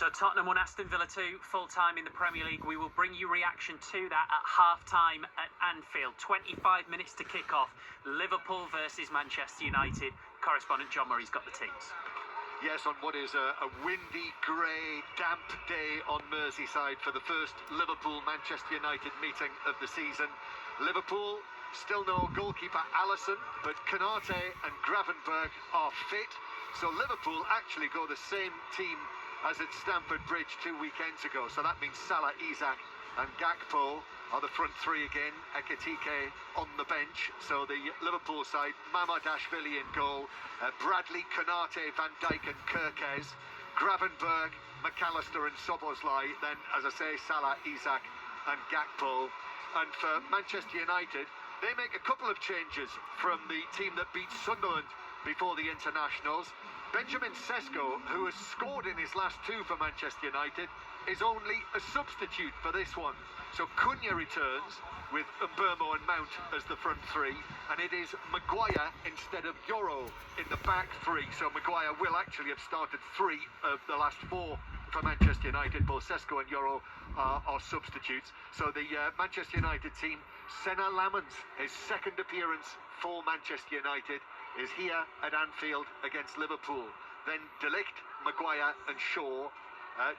So Tottenham won Aston Villa 2, full-time in the Premier League. We will bring you reaction to that at half-time at Anfield. 25 minutes to kick off. Liverpool versus Manchester United. Correspondent John Murray's got the teams. Yes, on what is a windy, grey, damp day on Merseyside for the first Liverpool-Manchester United meeting of the season. Liverpool, still no goalkeeper Alisson, but Konate and Gravenberch are fit. So Liverpool actually go the same team as at Stamford Bridge 2 weekends ago. So that means Salah, Isak and Gakpo are the front three again. Ekitike on the bench. So the Liverpool side, Mamadashvili in goal, Bradley, Konate, Van Dijk and Kerkez, Gravenberch, McAllister and Szoboszlai. Then, as I say, Salah, Isak and Gakpo. And for Manchester United, they make a couple of changes from the team that beat Sunderland before the internationals. Benjamin Sesko, who has scored in his last two for Manchester United, is only a substitute for this one. So Cunha returns with Mbeumo and Mount as the front three, and it is Maguire instead of Yoro in the back three. So Maguire will actually have started three of the last four for Manchester United. Both Sesko and Yoro are substitutes. So the Manchester United team, Senna Lamans, his second appearance for Manchester United, is here at Anfield against Liverpool. Then De Ligt, Maguire and Shaw,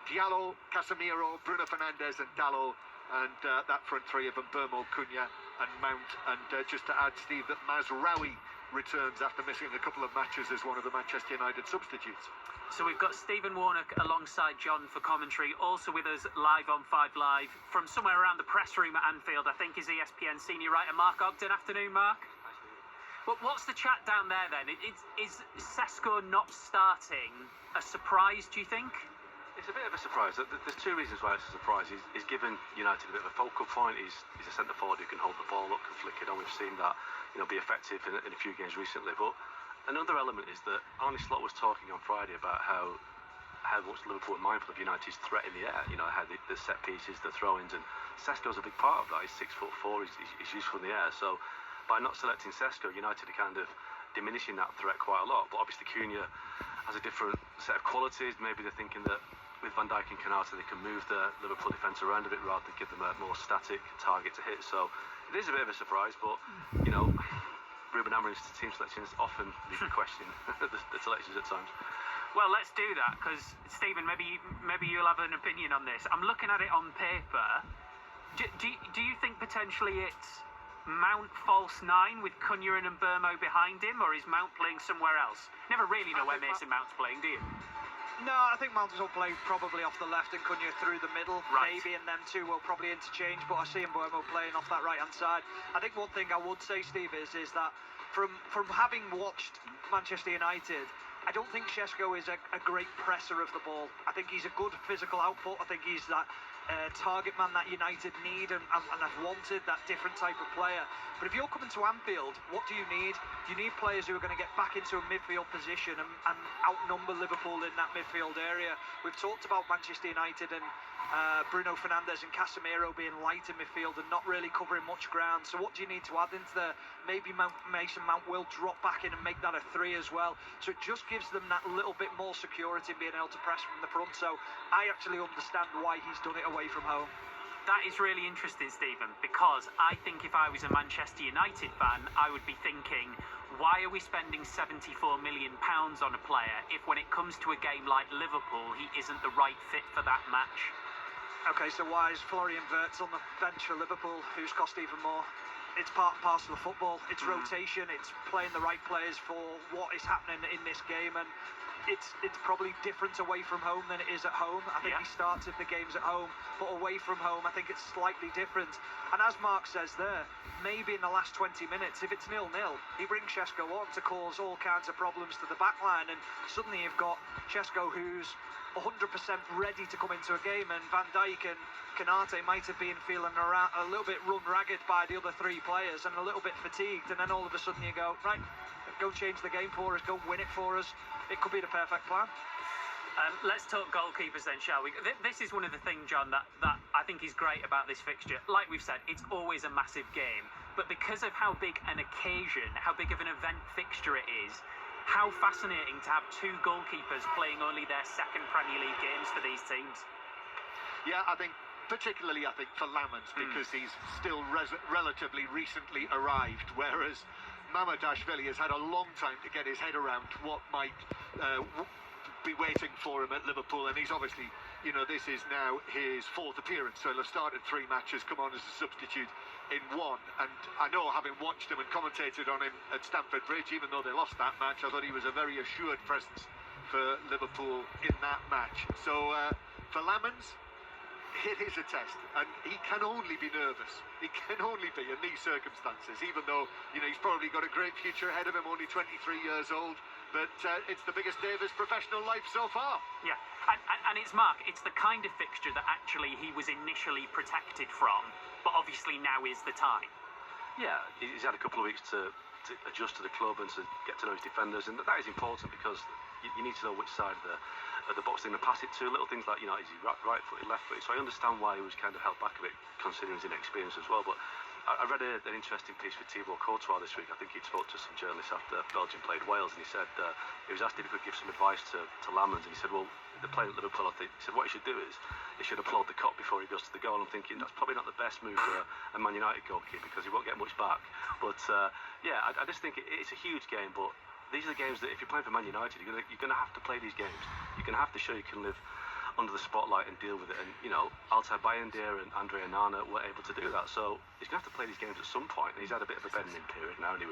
Diallo, Casemiro, Bruno Fernandes and Dalot, and that front three of Mbeumo, Cunha and Mount. And just to add, Steve, that Mazraoui returns after missing a couple of matches as one of the Manchester United substitutes. So we've got Stephen Warnock alongside John for commentary. Also with us live on 5 Live from somewhere around the press room at Anfield, I think, is ESPN senior writer Mark Ogden. Afternoon, Mark. But what's the chat down there then? Is Sesko not starting a surprise, do you think? It's a bit of a surprise. There's two reasons why it's a surprise. He's given United a bit of a focal point. He's a centre forward who can hold the ball up, can flick it on. We've seen that, be effective in a few games recently. But another element is that Arne Slot was talking on Friday about how much Liverpool are mindful of United's threat in the air. How the set pieces, the throw-ins, and Sesko's a big part of that. He's 6'4". He's useful in the air. So by not selecting Sesko, United are kind of diminishing that threat quite a lot. But obviously Cunha has a different set of qualities. Maybe they're thinking that with Van Dijk and Konate they can move the Liverpool defence around a bit rather than give them a more static target to hit. So it is a bit of a surprise, but Ruben Amorim's team selections often leave the question the selections at times. Well, let's do that, because Stephen, maybe you'll have an opinion on this. I'm looking at it on paper. Do you think potentially it's Mount false 9 with Cunha and Mbeumo behind him, or is Mount playing somewhere else? Never really know where Mason Mount's playing, do you? No, I think Mount will play probably off the left and Cunha through the middle, right. Maybe, and them two will probably interchange, but I see Mbeumo playing off that right-hand side. I think one thing I would say, Steve, is that from having watched Manchester United, I don't think Sesko is a great presser of the ball. I think he's a good physical output. I think he's that target man that United need and have wanted, that different type of player. But if you're coming to Anfield, what do you need? You need players who are going to get back into a midfield position and outnumber Liverpool in that midfield area. We've talked about Manchester United and Bruno Fernandes and Casemiro being light in midfield and not really covering much ground. So what do you need to add into there? Maybe Mason Mount will drop back in and make that a 3 as well. So it just gives them that little bit more security in being able to press from the front. So I actually understand why he's done it away from home. That is really interesting, Stephen, because I think if I was a Manchester United fan, I would be thinking, why are we spending £74 million on a player if when it comes to a game like Liverpool, he isn't the right fit for that match? Okay, so why is Florian Wirtz on the bench for Liverpool, who's cost even more? It's part and parcel of football. It's rotation. It's playing the right players for what is happening in this game, and it's probably different away from home than it is at home. I think he starts if the game's at home, but away from home, I think it's slightly different. And as Mark says there, maybe in the last 20 minutes, if it's 0-0, he brings Sesko on to cause all kinds of problems to the back line, and suddenly you've got Sesko who's 100% ready to come into a game, and Van Dijk and Konate might have been feeling a little bit run ragged by the other three players and a little bit fatigued, and then all of a sudden you go, right, go change the game for us, go win it for us. It could be the perfect plan. Let's talk goalkeepers then, shall we? This is one of the things, John, that I think is great about this fixture. Like we've said, it's always a massive game, but because of how big an occasion, how big of an event fixture it is, how fascinating to have two goalkeepers playing only their second Premier League games for these teams. Yeah, I think particularly for Lamans, because he's still relatively recently arrived, whereas Mamadashvili has had a long time to get his head around what might be waiting for him at Liverpool, and he's obviously, this is now his fourth appearance, so he'll have started 3 matches, come on as a substitute in 1, and I know, having watched him and commentated on him at Stamford Bridge, even though they lost that match, I thought he was a very assured presence for Liverpool in that match. So for Lamans, it is a test, and he can only be nervous. He can only be in these circumstances, even though, he's probably got a great future ahead of him, only 23 years old, but it's the biggest day of his professional life so far. Yeah, and it's the kind of fixture that actually he was initially protected from, but obviously now is the time. Yeah, he's had a couple of weeks to adjust to the club and to get to know his defenders, and that is important because you need to know which side of the box they're going to pass it to. Little things like, is he right-footed, left-footed? So I understand why he was kind of held back a bit, considering his inexperience as well. But I read an interesting piece with Thibaut Courtois this week. I think he spoke to some journalists after Belgium played Wales, and he said he was asked if he could give some advice to Lamans, and he said, well, they're playing at Liverpool. He said what he should do is he should applaud the cop before he goes to the goal. I'm thinking that's probably not the best move for a Man United goalkeeper, because he won't get much back. But yeah, I just think it's a huge game, but these are the games that if you're playing for Man United, you're going to have to play these games. You're going to have to show you can live under the spotlight and deal with it. And, Altay Bayındır and Andre Onana were able to do that. So he's going to have to play these games at some point. And he's had a bit of a bending period now, and he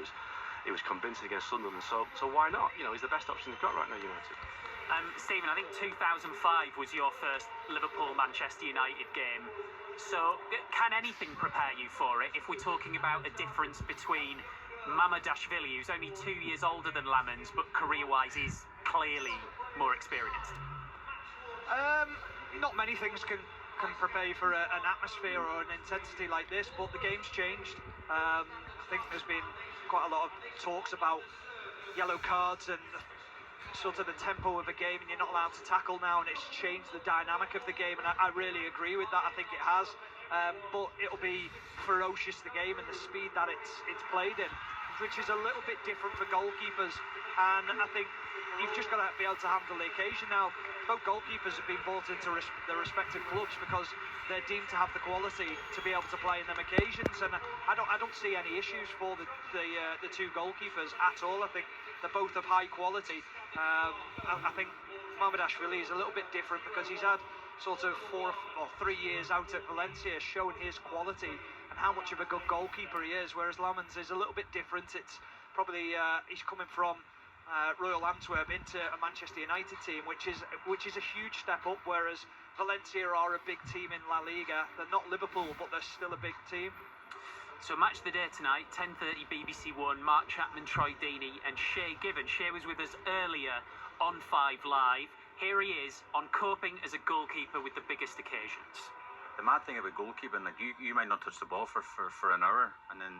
was convincing against Sunderland. So why not? He's the best option they've got right now, United. Stephen, I think 2005 was your first Liverpool-Manchester United game. So can anything prepare you for it if we're talking about a difference between Mamadashvili, who's only 2 years older than Lamans, but career-wise is clearly more experienced? Not many things can prepare you for an atmosphere or an intensity like this, but the game's changed. I think there's been quite a lot of talks about yellow cards and sort of the tempo of a game, and you're not allowed to tackle now, and it's changed the dynamic of the game, and I really agree with that. I think it has, but it'll be ferocious, the game, and the speed that it's played in, which is a little bit different for goalkeepers, and I think you've just got to be able to handle the occasion now. Both goalkeepers have been brought into their respective clubs because they're deemed to have the quality to be able to play in them occasions, and I don't see any issues for the two goalkeepers at all. I think they're both of high quality. I think Mamadashvili is a little bit different because he's had sort of 4 or 3 years out at Valencia, showing his quality and how much of a good goalkeeper he is, whereas Lamans is a little bit different. It's probably he's coming from Royal Antwerp into a Manchester United team, which is a huge step up, whereas Valencia are a big team in La Liga. They're not Liverpool, but they're still a big team. So match of the day tonight, 10:30 BBC One, Mark Chapman, Troy Deeney and Shay Given. Shay was with us earlier on 5 Live. Here he is on coping as a goalkeeper with the biggest occasions. The mad thing about goalkeeping, like you might not touch the ball for an hour, and then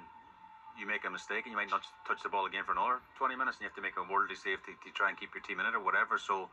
you make a mistake and you might not touch the ball again for another 20 minutes, and you have to make a worldly save to try and keep your team in it or whatever. So